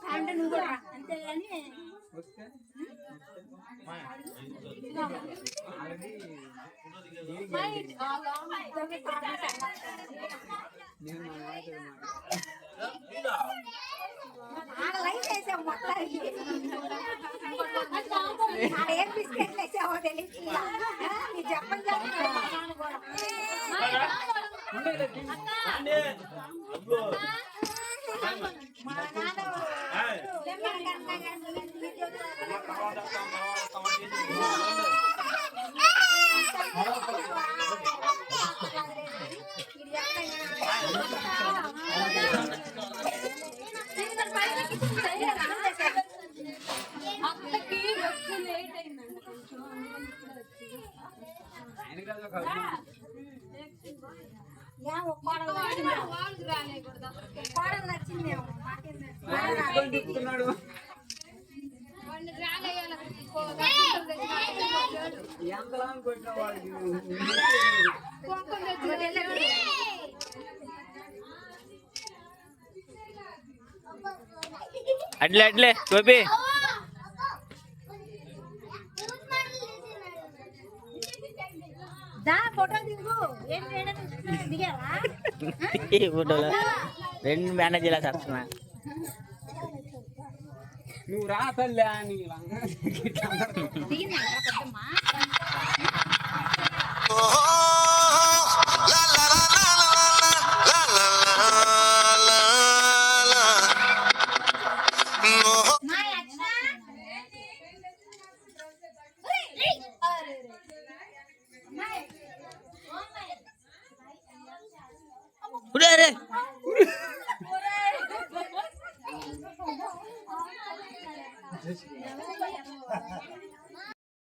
అంటే నువ్వు కూడా అంతేగాని లైట్ వేసావు మొత్తానికి ఏం బిస్కెట్లు వేసావో తెలియదు నీ చెప్పండి మా అట్లే అట్లే గోపి ఫోటోలో రెండు మేనేజీలా చేస్తున్నా నువ్వు రా తల్లి అని